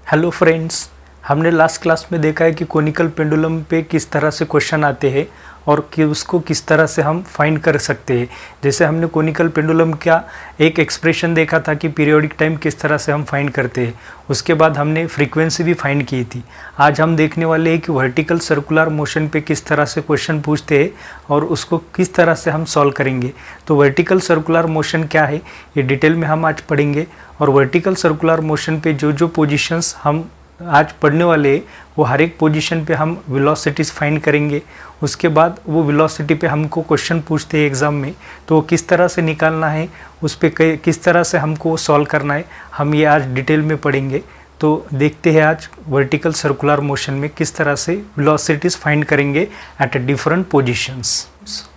Hello friends, हमने last class में देखा है कि कोनिकल पेंडुलम पे किस तरह से क्वेश्चन आते हैं और कि उसको किस तरह से हम फाइंड कर सकते हैं। जैसे हमने कोनिकल पेंडुलम का एक एक्सप्रेशन देखा था कि पीरियोडिक टाइम किस तरह से हम फाइंड करते हैं। उसके बाद हमने फ्रीक्वेंसी भी फाइंड की थी। आज हम देखने वाले हैं कि वर्टिकल सर्कुलर मोशन पे किस तरह से क्वेश्चन पूछते हैं और उसको किस तरह से हम सॉल्व करेंगे। तो वर्टिकल सर्कुलर मोशन क्या है ये डिटेल में हम आज पढ़ेंगे और वर्टिकल सर्कुलर मोशन पे जो जो पोजीशंस हम आज पढ़ने वाले वो हर एक पोजीशन पे हम वेलोसिटीज़ फाइंड करेंगे। उसके बाद वो वेलोसिटी पे हमको क्वेश्चन पूछते हैं एग्ज़ाम में, तो वो किस तरह से निकालना है, उस पर किस तरह से हमको सॉल्व करना है, हम ये आज डिटेल में पढ़ेंगे। तो देखते हैं आज वर्टिकल सर्कुलर मोशन में किस तरह से वेलोसिटीज़ फाइंड करेंगे at different positions.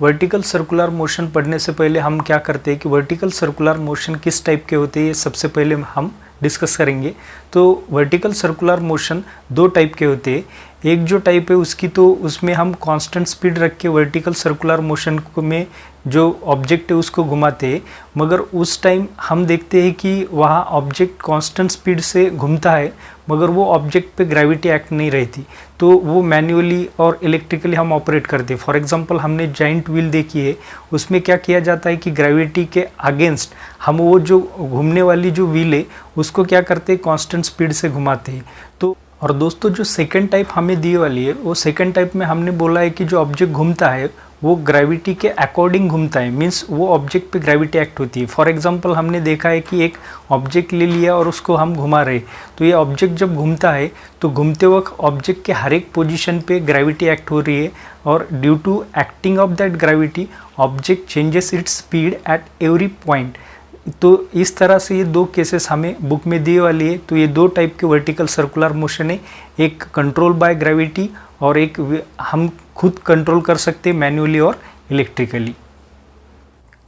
Vertical circular motion पढ़ने से पहले हम क्या करते हैं कि वर्टिकल सर्कुलर मोशन किस टाइप के होते हैं ये सबसे पहले हम डिस्कस करेंगे। तो वर्टिकल सर्कुलर मोशन दो टाइप के होते हैं। एक जो टाइप है उसकी तो उसमें हम कांस्टेंट स्पीड रख के वर्टिकल सर्कुलर मोशन में जो ऑब्जेक्ट है उसको घुमाते हैं, मगर उस टाइम हम देखते हैं कि वहाँ ऑब्जेक्ट कांस्टेंट स्पीड से घूमता है मगर वो ऑब्जेक्ट पे ग्रेविटी एक्ट नहीं रहती, तो वो मैन्युअली और इलेक्ट्रिकली हम ऑपरेट करते हैं। फॉर एग्जांपल हमने जाइंट व्हील देखी है, उसमें क्या किया जाता है कि ग्रेविटी के अगेंस्ट हम वो जो घूमने वाली जो व्हील है उसको क्या करते हैं कांस्टेंट स्पीड से घुमाते हैं। तो और दोस्तों जो सेकंड टाइप हमें दी वाली है वो सेकंड टाइप में हमने बोला है कि जो ऑब्जेक्ट घूमता है वो ग्रेविटी के अकॉर्डिंग घूमता है, मीन्स वो ऑब्जेक्ट पे ग्रेविटी एक्ट होती है। फॉर एग्जांपल हमने देखा है कि एक ऑब्जेक्ट ले लिया और उसको हम घुमा रहे, तो ये ऑब्जेक्ट जब घूमता है तो घूमते वक्त ऑब्जेक्ट के हर एक पोजीशन पे ग्रेविटी एक्ट हो रही है और due to acting of that gravity object changes its speed at every point. तो इस तरह से ये दो केसेस हमें बुक में दी वाली है। तो ये दो टाइप के वर्टिकल सर्कुलर मोशन है, एक कंट्रोल बाय ग्रेविटी और एक हम खुद कंट्रोल कर सकते हैं मैन्युअली और इलेक्ट्रिकली।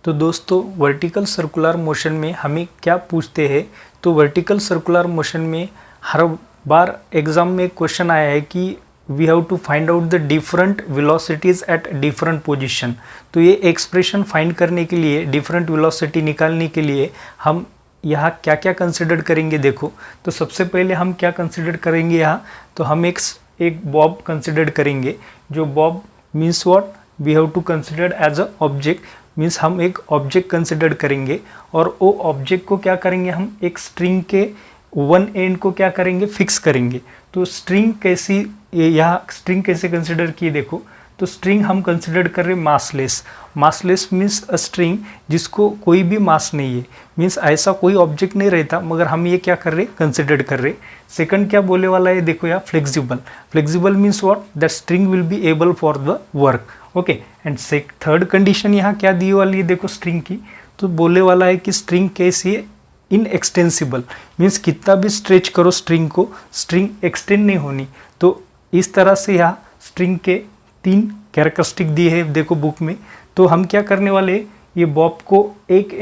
तो दोस्तों वर्टिकल सर्कुलर मोशन में हमें क्या पूछते हैं, तो वर्टिकल सर्कुलर मोशन में हर बार एग्जाम में क्वेश्चन आया है कि we have to find out the different velocities at different position. तो ये एक्सप्रेशन फाइंड करने के लिए, डिफरेंट वेलोसिटी निकालने के लिए हम यहाँ क्या क्या कंसिडर करेंगे। देखो, तो सबसे पहले हम क्या कंसिडर करेंगे यहाँ, तो हम एक बॉब कंसिडर करेंगे। जो bob means what, we have to consider as a object, means हम एक ऑब्जेक्ट कंसिडर करेंगे और वो ऑब्जेक्ट को क्या करेंगे, हम एक स्ट्रिंग के वन एंड को क्या करेंगे, फिक्स करेंगे। तो स्ट्रिंग कैसी, यहाँ स्ट्रिंग कैसे कंसिडर की, देखो तो स्ट्रिंग हम कंसिडर कर रहे massless. Massless means a string जिसको कोई भी मास नहीं है, मीन्स ऐसा कोई ऑब्जेक्ट नहीं रहता मगर हम ये क्या कर रहे, कंसिडर कर रहे। सेकंड क्या बोले वाला है, देखो यहाँ flexible. Flexible means what, that string will be able for the work. Okay, and third condition यहाँ क्या दी वाली है, देखो स्ट्रिंग की, तो बोले वाला है कि स्ट्रिंग कैसी है, इनएक्सटेंसिबल, मीन्स कितना भी स्ट्रेच करो स्ट्रिंग को, स्ट्रिंग एक्सटेंड नहीं होनी। तो इस तरह से यहाँ स्ट्रिंग के तीन कैरेक्टरिस्टिक दिए हैं देखो बुक में। तो हम क्या करने वाले, ये बॉब को एक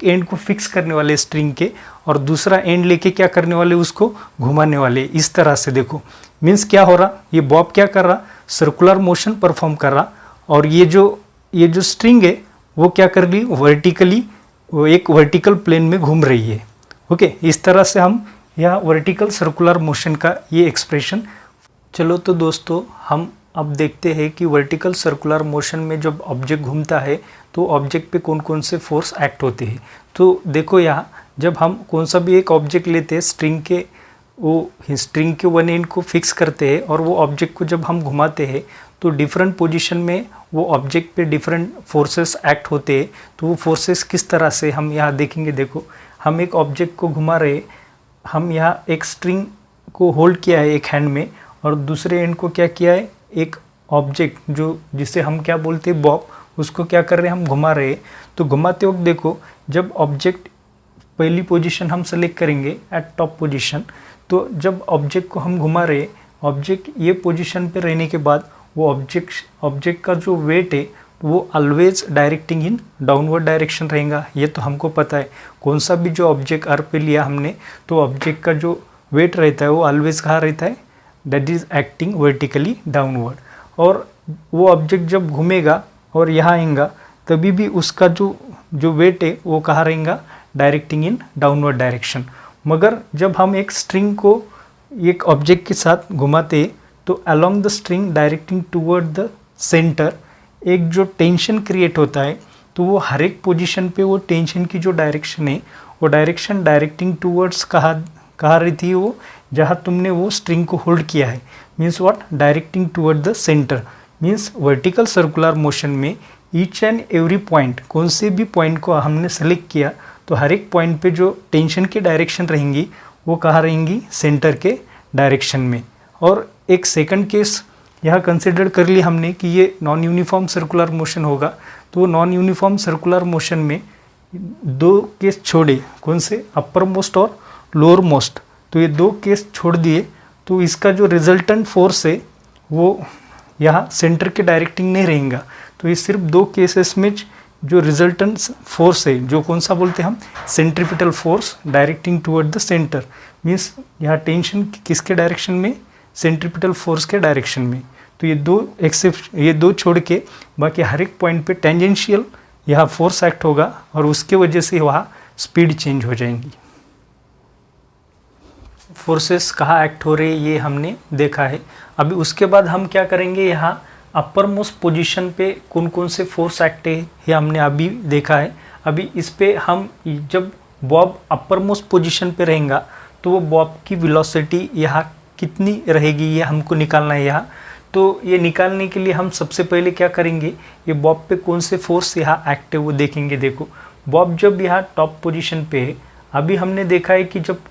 एंड को फिक्स करने वाले स्ट्रिंग के और दूसरा एंड लेके क्या करने वाले, उसको घुमाने वाले। इस तरह से देखो, मीन्स क्या हो रहा, ये बॉब क्या कर रहा, सर्कुलर मोशन परफॉर्म कर रहा और ये जो स्ट्रिंग है वो क्या कर रही, वर्टिकली, वो एक वर्टिकल प्लेन में घूम रही है। ओके, इस तरह से हम यहाँ वर्टिकल सर्कुलर मोशन का ये एक्सप्रेशन। चलो तो दोस्तों हम अब देखते हैं कि वर्टिकल सर्कुलर मोशन में जब ऑब्जेक्ट घूमता है तो ऑब्जेक्ट पे कौन कौन से फोर्स एक्ट होते हैं। तो देखो यहाँ जब हम कौन सा भी एक ऑब्जेक्ट लेते हैं, स्ट्रिंग के वन एंड को फिक्स करते हैं और वो ऑब्जेक्ट को जब हम घुमाते हैं तो डिफरेंट पोजीशन में वो ऑब्जेक्ट पे डिफरेंट फोर्सेस एक्ट होते हैं। तो वो फोर्सेस किस तरह से हम यहाँ देखेंगे। देखो, हम एक ऑब्जेक्ट को घुमा रहे, हम यहाँ एक स्ट्रिंग को होल्ड किया है एक हैंड में और दूसरे एंड को क्या किया है, एक ऑब्जेक्ट जिसे हम क्या बोलते हैं बॉब, उसको क्या कर रहे हैं, हम घुमा रहे हैं। तो घुमाते वक्त देखो, जब ऑब्जेक्ट पहली पोजीशन हम सेलेक्ट करेंगे एट टॉप पोजीशन, तो जब ऑब्जेक्ट को हम घुमा रहे, ऑब्जेक्ट ये पोजीशन पे रहने के बाद वो ऑब्जेक्ट का जो वेट है वो always directing in downward direction रहेगा। ये तो हमको पता है, कौन सा भी जो ऑब्जेक्ट अर्थ पे लिया हमने तो ऑब्जेक्ट का जो वेट रहता है वो ऑलवेज कहाँ रहता है, that is acting vertically downward. और वो ऑब्जेक्ट जब घूमेगा और यहाँ आएगा तभी भी उसका जो वेट है वो कहाँ रहेगा, डायरेक्टिंग इन डाउनवर्ड डायरेक्शन। मगर जब हम एक स्ट्रिंग को एक ऑब्जेक्ट के साथ घुमाते तो along the string directing toward the centre एक जो टेंशन क्रिएट होता है, तो वो हर एक पोजीशन पे वो टेंशन की जो डायरेक्शन है वो डायरेक्शन डायरेक्टिंग टूवर्ड्स कहाँ रही थी, वो जहाँ तुमने वो स्ट्रिंग को होल्ड किया है। Means what, directing toward the centre. Means vertical circular motion में ईच एंड एवरी पॉइंट, कौन से भी पॉइंट को हमने सेलेक्ट किया तो हर एक पॉइंट पे जो टेंशन की डायरेक्शन रहेंगी वो कहाँ रहेंगी, सेंटर के डायरेक्शन में। और एक सेकंड केस यहाँ कंसिडर कर लिया हमने कि ये नॉन यूनिफॉर्म सर्कुलर मोशन होगा, तो नॉन यूनिफॉर्म सर्कुलर मोशन में दो केस छोड़े, कौन से, अपर मोस्ट और लोअर मोस्ट, तो ये दो केस छोड़ दिए तो इसका जो रिजल्टेंट फोर्स है वो यहाँ सेंटर के डायरेक्टिंग नहीं रहेगा। तो ये सिर्फ दो केसेस में जो रिजल्टेंट फोर्स है, जो कौन सा बोलते हैं हम, centripetal force directing toward the centre. Means यहाँ टेंशन किसके डायरेक्शन में, सेंट्रीपिटल फोर्स के डायरेक्शन में। तो ये दो छोड़ के बाकी हर एक पॉइंट पे टेंजेंशियल यहाँ फोर्स एक्ट होगा और उसके वजह से वहाँ स्पीड चेंज हो जाएंगी। फोर्सेस कहाँ एक्ट हो रहे ये हमने देखा है। अभी उसके बाद हम क्या करेंगे, यहाँ अपर मोस्ट पोजीशन पे कौन कौन से फोर्स एक्ट है ये हमने अभी देखा है। अभी इस पे हम जब बॉब अपर मोस्ट पोजीशन पे रहेगा तो वो बॉब की वेलोसिटी यहाँ कितनी रहेगी ये हमको निकालना है यहाँ। तो ये निकालने के लिए हम सबसे पहले क्या करेंगे, ये बॉब पे कौन से फोर्स यहाँ एक्ट है वो देखेंगे। देखो बॉब जब यहाँ टॉप पोजीशन पे है, अभी हमने देखा है कि जब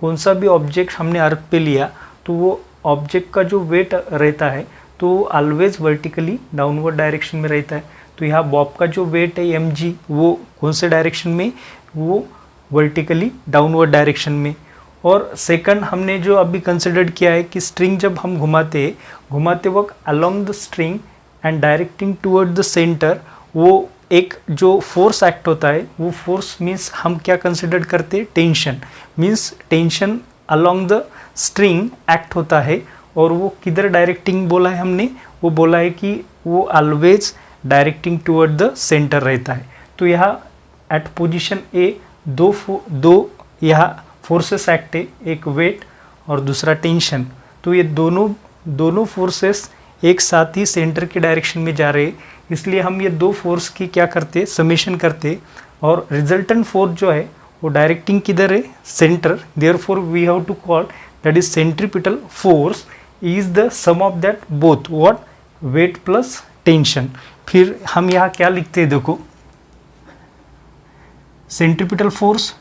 कौन सा भी ऑब्जेक्ट हमने अर्थ पे लिया तो वो ऑब्जेक्ट का जो वेट रहता है तो ऑलवेज वर्टिकली डाउनवर्ड डायरेक्शन में रहता है। तो यहाँ बॉब का जो वेट है mg वो कौन से डायरेक्शन में, वो वर्टिकली डाउनवर्ड डायरेक्शन में। और सेकंड हमने जो अभी कंसिडर किया है कि स्ट्रिंग जब हम घुमाते वक्त along the string and directing toward the centre, वो एक जो फोर्स एक्ट होता है वो फोर्स मीन्स हम क्या कंसिडर करते हैं, tension. Means tension along the string act होता है और वो किधर डायरेक्टिंग बोला है हमने, वो बोला है कि वो always directing toward the centre रहता है। तो यहाँ एट पोजीशन ए दो यहाँ फोर्सेस एक्ट है, एक वेट और दूसरा टेंशन। तो ये दोनों फोर्सेस एक साथ ही सेंटर के डायरेक्शन में जा रहे हैं, इसलिए हम ये दो फोर्स की क्या करते, समेशन करते और रिजल्टेंट फोर्स जो है वो डायरेक्टिंग किधर है, centre. Therefore we have to call that is centripetal force is the sum of that both what, weight plus tension. फिर हम यहाँ क्या लिखते हैं, देखो centripetal force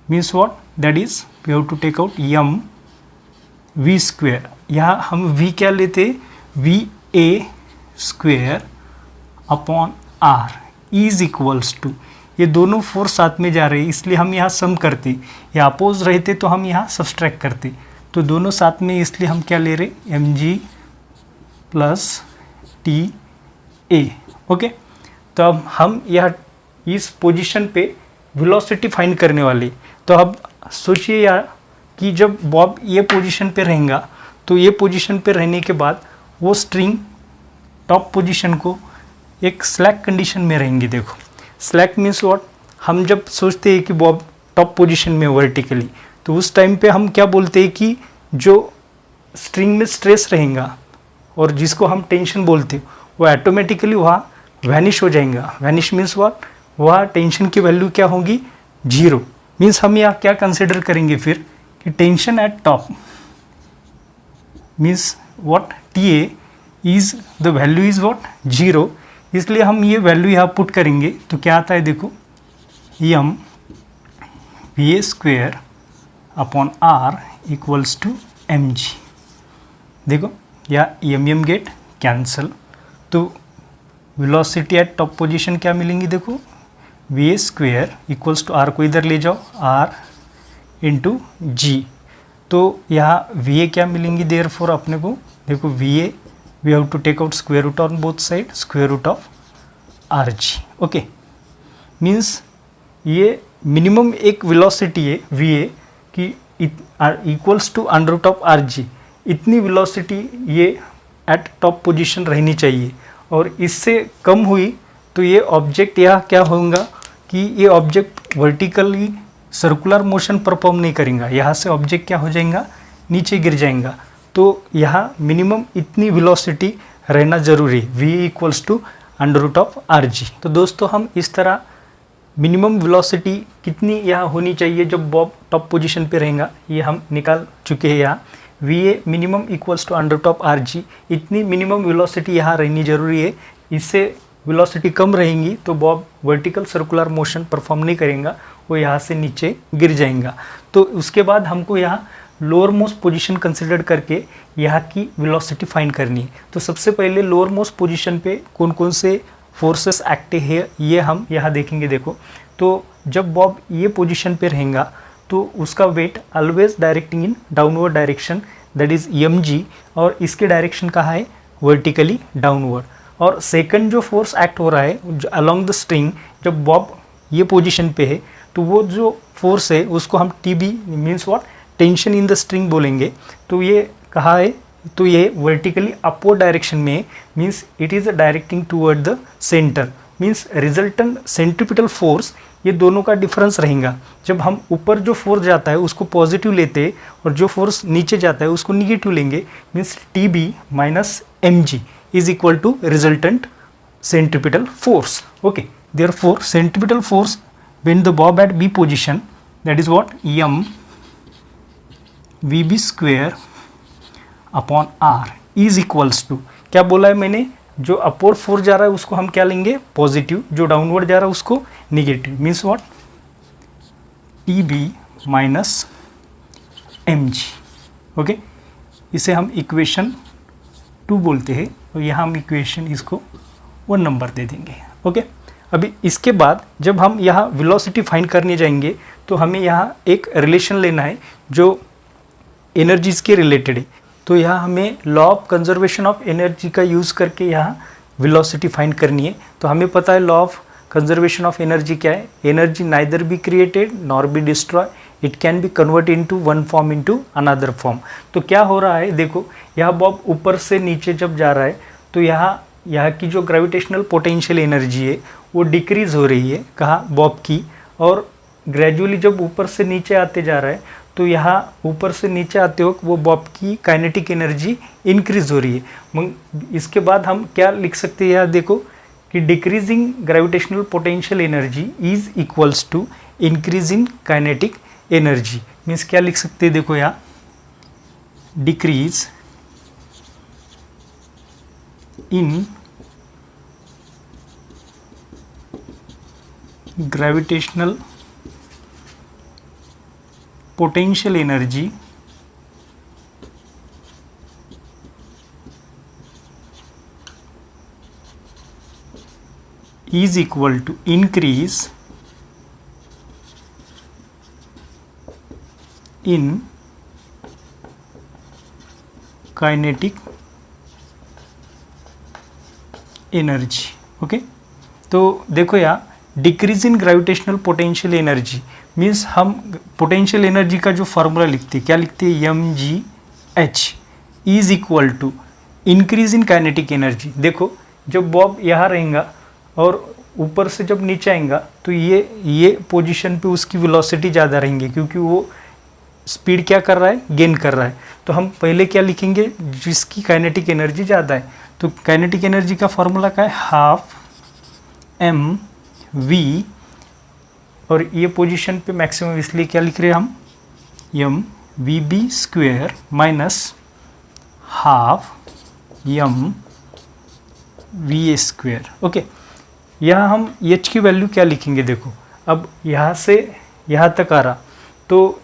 means what, that is we have to take out m v square. यहाँ हम v क्या लेते, v a square upon r is equals to, ये दोनों फोर्स साथ में जा रहे हैं इसलिए हम यहाँ सम करते, या अपोज रहते तो हम यहाँ सब्सट्रैक्ट करते। तो दोनों साथ में इसलिए हम क्या ले रहे, mg plus T A. Okay, तो अब हम यह इस पोजीशन पे वेलोसिटी फाइंड करने वाले। तो अब सोचिए यार कि जब बॉब ये पोजीशन पे रहेगा तो ये पोजीशन पे रहने के बाद वो स्ट्रिंग टॉप पोजीशन को एक स्लैक कंडीशन में रहेंगी। देखो स्लैक मीन्स व्हाट, हम जब सोचते हैं कि बॉब टॉप पोजीशन में वर्टिकली, तो उस टाइम पे हम क्या बोलते हैं कि जो स्ट्रिंग में स्ट्रेस रहेगा और जिसको हम टेंशन बोलते हैं वो ऑटोमेटिकली वहाँ वैनिश हो जाएगा। वैनिश मीन्स व्हाट, वहाँ टेंशन की वैल्यू क्या होगी, 0। मीन्स हम यहाँ क्या कंसिडर करेंगे फिर कि tension eight top means what, TA is the value is what, 0। इसलिए हम ये वैल्यू यहाँ पुट करेंगे तो क्या आता है, देखो m va square upon r equals to mg। देखो या m गेट कैंसल, तो वेलोसिटी एट टॉप पोजीशन क्या मिलेंगी, देखो va square equals to r को इधर ले जाओ, r इंटू जी। तो यहाँ va क्या मिलेंगी, देयरफॉर अपने को देखो va we have to take out square root on both side, square root of rg। Okay, means ये मिनिमम एक वेलोसिटी है va कि equals to under root of rg, इतनी वेलोसिटी ये एट टॉप पोजीशन रहनी चाहिए। और इससे कम हुई तो ये ऑब्जेक्ट यहाँ क्या होगा कि ये object vertically circular motion perform नहीं करेगा, यहाँ से ऑब्जेक्ट क्या हो जाएगा, नीचे गिर जाएगा। तो यहाँ मिनिमम इतनी वेलोसिटी रहना ज़रूरी है, v इक्वल्स टू √RG। तो दोस्तों हम इस तरह मिनिमम वेलोसिटी कितनी यहाँ होनी चाहिए जब बॉब टॉप पोजीशन पे रहेगा, ये हम निकाल चुके हैं। यहाँ VA minimum equals to √RG, इतनी मिनिमम वेलोसिटी यहाँ रहनी ज़रूरी है। इससे वेलोसिटी कम रहेंगी तो bob vertical circular motion perform नहीं करेगा, वो यहाँ से नीचे गिर जाएगा। तो उसके बाद हमको यहाँ लोअर मोस्ट पोजीशन कंसिडर करके यहाँ की वेलोसिटी फाइंड करनी है। तो सबसे पहले लोअर मोस्ट पोजीशन पे कौन कौन से फोर्सेस एक्टिव है ये हम यहाँ देखेंगे। देखो, तो जब बॉब ये पोजीशन पे रहेगा तो उसका weight always directing in downward direction, that is mg, और इसके डायरेक्शन कहाँ है, वर्टिकली डाउनवर्ड। और सेकंड जो फोर्स एक्ट हो रहा है अलोंग द स्ट्रिंग, जब बॉब ये पोजीशन पे है तो वो जो फोर्स है उसको हम TB means what, tension in the string बोलेंगे। तो ये कहाँ है, तो ये वर्टिकली अपवर्ड डायरेक्शन में, means it is directing toward the centre, means resultant centripetal force, ये दोनों का डिफरेंस रहेगा। जब हम ऊपर जो फोर्स जाता है उसको पॉजिटिव लेते हैं और जो फोर्स नीचे जाता है उसको निगेटिव लेंगे, means TB minus mg is equal to resultant centripetal force. Okay, therefore centripetal force when the bob at B position, that is what, m VB square upon R is equals to, क्या बोला है मैंने, जो upward force जा रहा है उसको हम क्या लेंगे, पॉजिटिव, जो डाउनवर्ड जा रहा है उसको negative, means what, TB minus mg। Okay, इसे हम इक्वेशन 2 बोलते हैं और यहाँ हम इक्वेशन इसको 1 नंबर दे देंगे। ओके, अभी इसके बाद जब हम यहाँ वेलोसिटी फाइंड करने जाएंगे तो हमें यहाँ एक रिलेशन लेना है जो एनर्जीज़ के रिलेटेड है। तो यहाँ हमें law of conservation of energy का यूज़ करके यहाँ वेलोसिटी फाइंड करनी है। तो हमें पता है law of conservation of energy क्या है, energy neither be created nor be destroy, it can be convert into one form into another form. तो क्या हो रहा है, देखो यहाँ बॉब ऊपर से नीचे जब जा रहा है तो यहाँ की जो ग्रेविटेशनल पोटेंशियल एनर्जी है वो डिक्रीज़ हो रही है, कहाँ, बॉब की, और ग्रेजुअली जब ऊपर से नीचे आते जा रहा है तो यहाँ ऊपर से नीचे आते वक्त वो बॉब की काइनेटिक एनर्जी इंक्रीज़ हो रही है। इसके बाद हम क्या लिख सकते हैं, यहाँ देखो कि decreasing gravitational potential energy is equals to increase in kinetic energy, means क्या लिख सकते हैं, देखो यहाँ decrease in gravitational potential energy is equal to increase in kinetic energy। Okay, तो देखो यहाँ decrease in gravitational potential energy means हम पोटेंशियल एनर्जी का जो फार्मूला लिखते हैं, क्या लिखते हैं, mgh is equal to increase in kinetic energy. देखो जब बॉब यहाँ रहेगा और ऊपर से जब नीचे आएगा तो ये पोजीशन पे उसकी वेलोसिटी ज़्यादा रहेंगी क्योंकि वो स्पीड क्या कर रहा है, गेन कर रहा है। तो हम पहले क्या लिखेंगे, जिसकी काइनेटिक एनर्जी ज़्यादा है। तो काइनेटिक एनर्जी का फार्मूला क्या है, हाफ mv, और ये पोजीशन पे मैक्सिमम, इसलिए क्या लिख रहे हैं हम, mvb square minus half mva square. Okay, यहाँ हम h की वैल्यू क्या लिखेंगे, देखो अब यहाँ से यहाँ तक आ रहा तो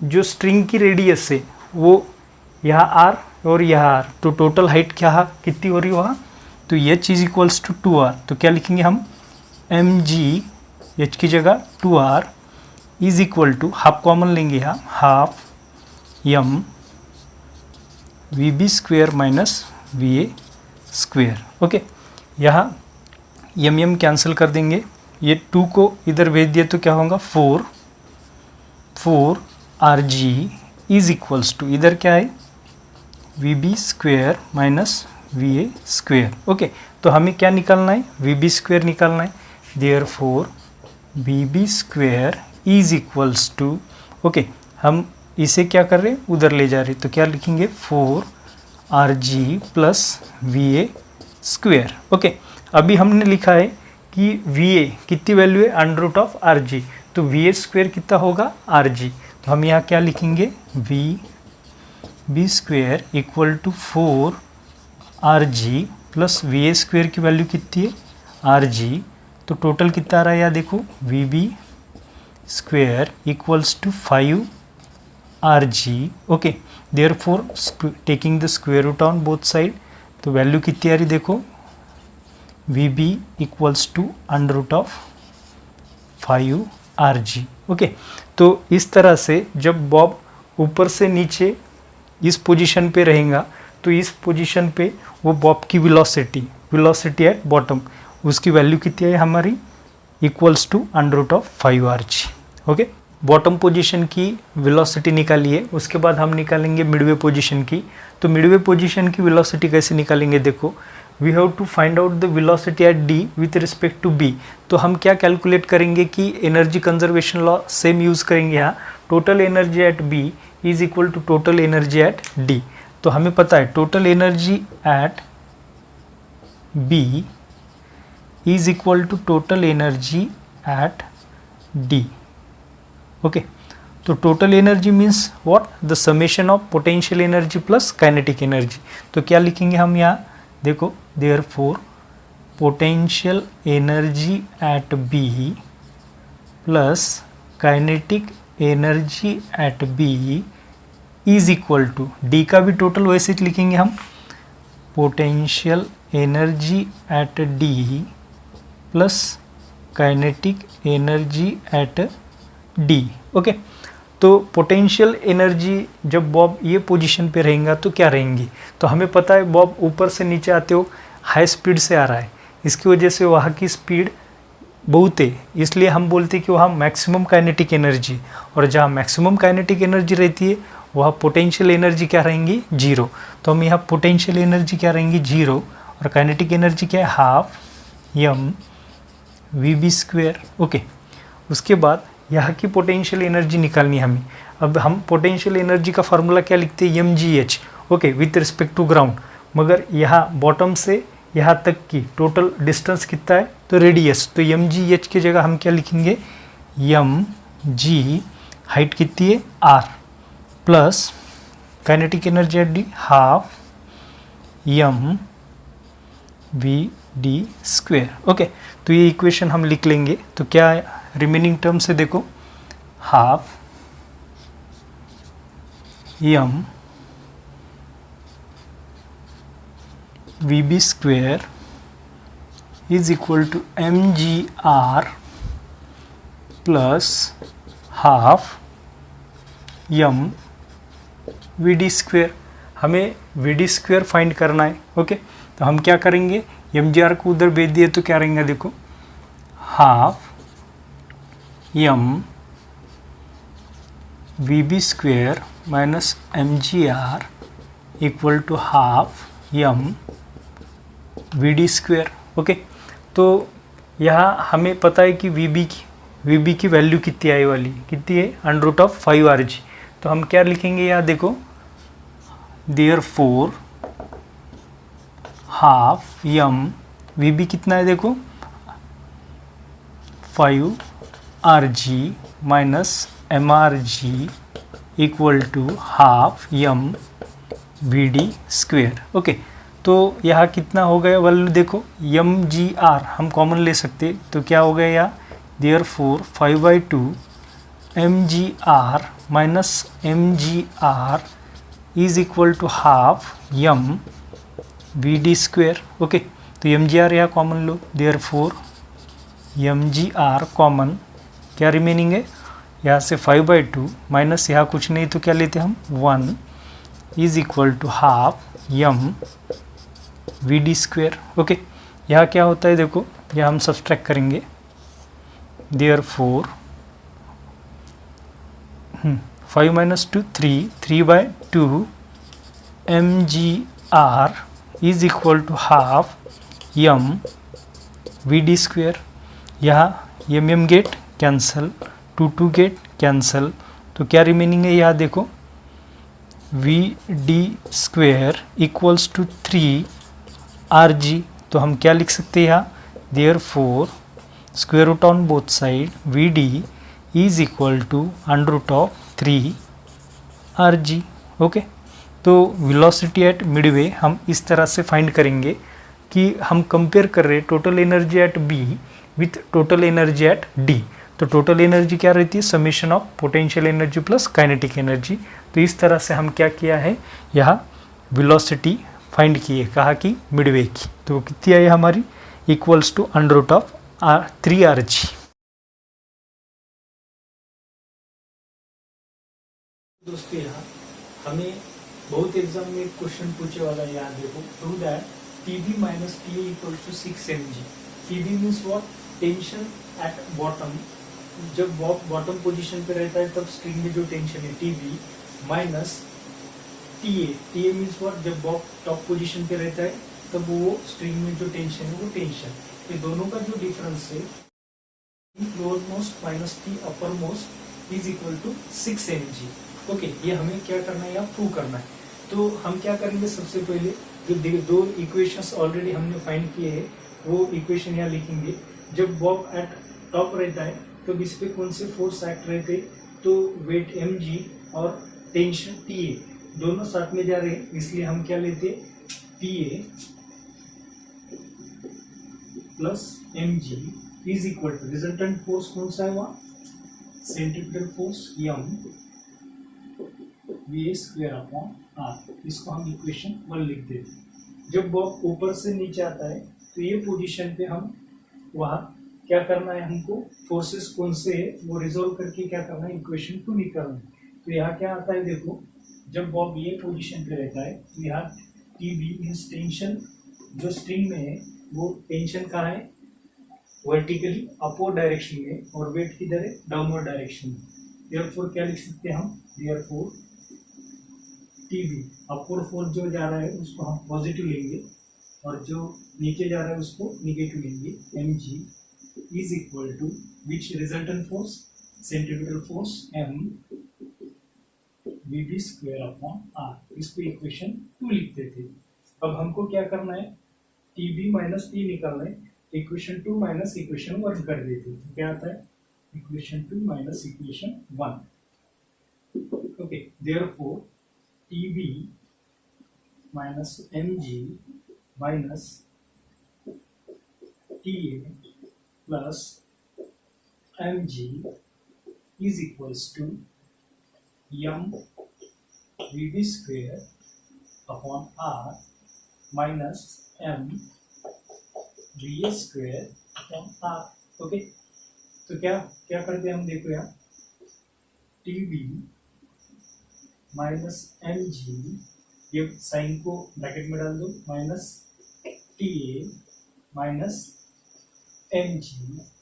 जो स्ट्रिंग की रेडियस है वो यहाँ r और यहाँ r, तो टोटल हाइट क्या कितनी हो रही है वहाँ, तो h is equals to 2r। तो क्या लिखेंगे हम, mg h की जगह 2r is equal to, half common लेंगे यहाँ, half m vb square minus va square. Okay, यहाँ m कैंसिल कर देंगे, ये 2 को इधर भेज दिए तो क्या होगा, 4 rg इज इक्वल्स टू, इधर क्या है, vb square minus va square. Okay, तो हमें क्या निकालना है, vb स्क्वेयर निकालना है, therefore vb square is equals to, okay हम इसे क्या कर रहे हैं, उधर ले जा रहे हैं, तो क्या लिखेंगे 4RG plus VA square. Okay, अभी हमने लिखा है कि VA कितनी वैल्यू है, अंडर रूट ऑफ RG, तो VA स्क्वेयर कितना होगा RG, तो हम यहाँ क्या लिखेंगे VB square equal to 4RG plus VA square की वैल्यू कितनी है RG, तो टोटल कितना आ रहा है यहाँ देखो VB square equals to 5RG। Okay, therefore taking the square root on both side, तो वैल्यू कितनी आ रही देखो VB equals to under root of 5RG। Okay, तो इस तरह से जब बॉब ऊपर से नीचे इस पोजीशन पे रहेगा तो इस पोजीशन पे वो बॉब की वेलोसिटी एट बॉटम, उसकी वैल्यू कितनी है हमारी equals to under root of 5RG। Okay, bottom position की वेलोसिटी निकालिए, उसके बाद हम निकालेंगे मिडवे पोजीशन की। तो मिडवे पोजीशन की वेलोसिटी कैसे निकालेंगे देखो, we have to find out the velocity at D with respect to B। तो हम क्या कैलकुलेट करेंगे कि energy conservation law same use करेंगे यहाँ, total energy at B is equal to total energy at D। तो हमें पता है total energy at B is equal to total energy at D। Okay, तो total energy means what, the summation of potential energy plus kinetic energy. तो क्या लिखेंगे हम यहाँ देखो, therefore potential energy at B plus kinetic energy at B is equal to, D का भी total वैसे ही लिखेंगे हम, potential energy at D plus kinetic energy at D। Okay, तो पोटेंशियल एनर्जी जब बॉब ये पोजीशन पे रहेगा तो क्या रहेंगी, तो हमें पता है बॉब ऊपर से नीचे आते हो हाई स्पीड से आ रहा है, इसकी वजह से वहाँ की स्पीड बहुत है, इसलिए हम बोलते हैं कि वहाँ मैक्सिमम काइनेटिक एनर्जी, और जहाँ मैक्सिमम काइनेटिक एनर्जी रहती है वहाँ पोटेंशियल एनर्जी क्या रहेंगी 0। तो हम यहाँ पोटेंशियल एनर्जी क्या रहेंगी 0, और काइनेटिक एनर्जी क्या है हाफ VB स्क्वेयर। ओके, उसके बाद यहाँ की पोटेंशियल एनर्जी निकालनी हमें। अब हम पोटेंशियल एनर्जी का फार्मूला क्या लिखते हैं mgh, okay, with respect to ground, मगर यहाँ बॉटम से यहाँ तक की टोटल डिस्टेंस कितना है, तो रेडियस, तो mgh की जगह हम क्या लिखेंगे mg, हाइट कितनी है r, plus kinetic energy at D half VD square. Okay, तो ये इक्वेशन हम लिख लेंगे, तो क्या रिमेनिंग टर्म से देखो half VB square is equal to mgr plus half VD square. हमें VD स्क्वेयर फाइंड करना है। ओके, तो हम क्या करेंगे, mgr को उधर भेज दिए तो क्या रहेंगे देखो half VB square minus mgr equal to half VD square. Okay, तो यहाँ हमें पता है कि VB की वैल्यू कितनी आने वाली, कितनी है अंडर रूट ऑफ 5RG। तो हम क्या लिखेंगे यहाँ देखो, देयरफॉर हाफ VB कितना है देखो 5RG minus mRG equal to half VD square. Okay, तो यहाँ कितना हो गया वैल्यू देखो mgr हम कॉमन ले सकते, तो क्या हो गया यहाँ, therefore 5/2 mgr minus mgr is equal to half VD square. Okay, तो mgr यहाँ कॉमन लो, देयरफॉर mgr कॉमन, क्या रिमेनिंग है यहाँ से 5/2 माइनस यहाँ कुछ नहीं तो क्या लेते हम 1 is equal to half VD square. Okay, यहाँ क्या होता है देखो, यहाँ हम सब्सट्रैक्ट करेंगे, therefore 5 - 2 3, 3/2 mgr is equal to half VD square. यहाँ गेट कैंसल, 2 गेट कैंसल, तो क्या रिमेनिंग है यहाँ देखो, V D square equals to 3 RG। तो हम क्या लिख सकते हैं यहाँ, therefore square root on both side V D is equal to under root of 3 RG। Okay, तो वेलोसिटी एट मिडवे हम इस तरह से फाइंड करेंगे कि हम कंपेयर कर रहे हैं total energy eight B with total energy eight D. तो टोटल एनर्जी क्या रहती है, summation of potential energy plus kinetic energy. तो इस तरह से हम क्या किया है, यहाँ वेलोसिटी फाइंड की है, कहा कि मिडवे की। तो कितनी आई हमारी, equals to under root of 3 RG। दोस्तों यहाँ हमें बहुत एग्जाम में क्वेश्चन पूछे वाला है, याद देखो, prove that TB minus TA equals to 6 mg। TB means what, tension at bottom. जब बॉटम पोजीशन पे रहता है तब स्ट्रिंग में जो टेंशन है TB minus TA means what, जब टॉप पोजीशन पे रहता है तब वो स्ट्रिंग में जो टेंशन है वो टेंशन। ये दोनों का जो डिफरेंस है, lower most minus T upper most is equal to 6 mg। Okay, ये हमें क्या करना है, या प्रूव करना है। तो हम क्या करेंगे, सबसे पहले जो दो इक्वेशंस ऑलरेडी हमने फाइंड किए हैं वो इक्वेशन यहाँ लिखेंगे। जब बॉब एट टॉप रहता है तो इस पे कौन से फोर्स एक्ट रहते हैं, तो वेट mg और टेंशन TA दोनों साथ में जा रहे हैं, इसलिए हम क्या लेते हैं, PA plus mg is equal to resultant force कौन सा है वहाँ, centripetal force m VA square upon R। इसको हम इक्वेशन 1 लिख देते हैं। जब बॉब ऊपर से नीचे आता है तो ये पोजीशन पे हम वहाँ क्या करना है, हमको फोर्सेस कौन से है वो रिजोल्व करके क्या करना है, इक्वेशन 2 निकालना है। तो यहाँ क्या आता है देखो, जब बॉब ये पोजीशन पे रहता है तो यहाँ TB मींस टेंशन जो स्ट्रिंग में है वो टेंशन कहाँ है, वर्टिकली अपवर्ड डायरेक्शन में, और वेट किधर है, डाउनवर्ड डायरेक्शन में। देयरफॉर क्या लिख सकते हैं हम, देयरफॉर TB अपवर्ड फोर्स जो जा रहा है उसको हम पॉजिटिव लेंगे और जो नीचे जा रहा है उसको निगेटिव लेंगे। mg is equal to which resultant force, centripetal force m VB square upon R। इसको इक्वेशन 2 लिख देते हैं। अब हमको क्या करना है, TB माइनस T निकालना है, इक्वेशन 2 माइनस इक्वेशन 1 कर देते हैं। तो क्या आता है, equation 2 minus equation 1। Okay, therefore TB minus mg minus TA plus mg is equals to m VB square upon R minus m VA square upon R। Okay, तो क्या क्या करते हैं हम, देखो यहाँ TB माइनस mg, ये साइन को ब्रैकेट में डाल दो, minus TA minus mg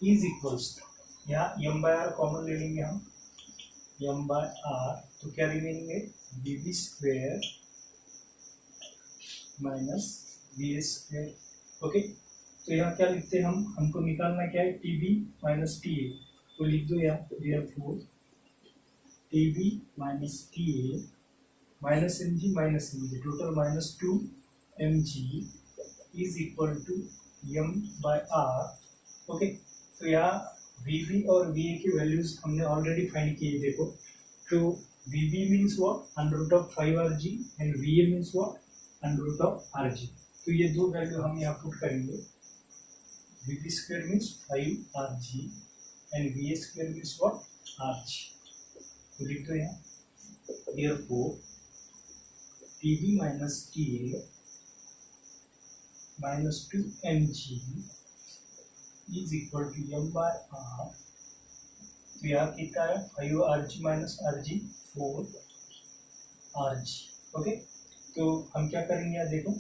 is equals to, यहाँ m/r कॉमन ले लेंगे हम, m/r। तो क्या रिमेनिंग है, VB square minus VA square. Okay, तो यहाँ क्या लिखते हैं हम, हमको निकालना क्या है, TB माइनस TA। तो लिख दो यहाँ, therefore TB minus TA minus mg total minus 2 mg is equal to m/r। Okay, तो यहाँ VB और VA की वैल्यूज हमने ऑलरेडी फाइंड की है, देखो। तो VB means what, under root of 5 RG and VA means what, under root of RG। तो ये दो वैल्यू हम यहाँ पुट करेंगे, VB square means 5 RG and VA square means what, RG। तो लिख दो यहाँ, therefore TB minus TA minus 2 mg is equal to m/r। तो यहाँ कितना है, 5 RG minus RG 4 RG। Okay, तो हम क्या करेंगे यहाँ देखो,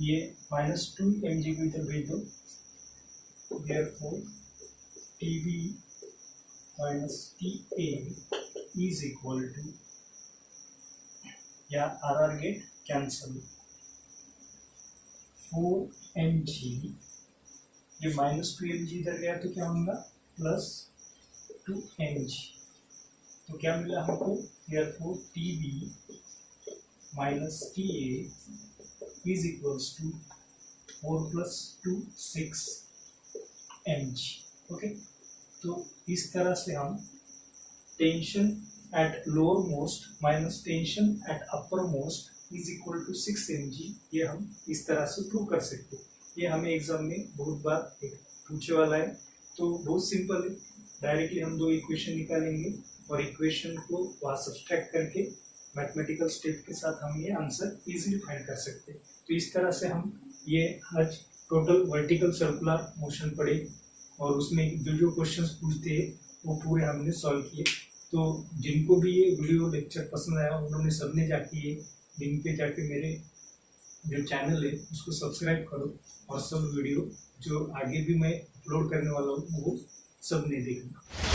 ये माइनस 2 mg को इधर भेज दो, therefore TB minus TA is equal to, या RR गेट कैंसल, 4 mg, ये माइनस 2 mg इधर गया तो क्या होगा, प्लस 2 mg। तो क्या मिला हमको, therefore TB minus TA is equals to 4 + 2 6 mg। Okay, तो इस तरह से हम tension at lower most minus tension at upper most is equal to 6 mg, ये हम इस तरह से प्रूव कर सकते हैं। ये हमें एग्जाम में बहुत बार पूछे वाला है, तो बहुत सिंपल है। डायरेक्टली हम दो इक्वेशन निकालेंगे और इक्वेशन को वहाँ सब्सट्रैक्ट करके मैथमेटिकल स्टेप के साथ हम ये आंसर इजीली फाइंड कर सकते हैं। तो इस तरह से हम ये आज टोटल वर्टिकल सर्कुलर मोशन पढ़े और उसमें जो जो क्वेश्चंस पूछते हैं वो पूरे हमने सॉल्व किए। तो जिनको भी ये वीडियो लेक्चर पसंद आया उन्होंने सबने जाके ये लिंक पे जाके मेरे जो चैनल है उसको सब्सक्राइब करो और सब वीडियो जो आगे भी मैं अपलोड करने वाला हूँ वो सब नहीं देखना।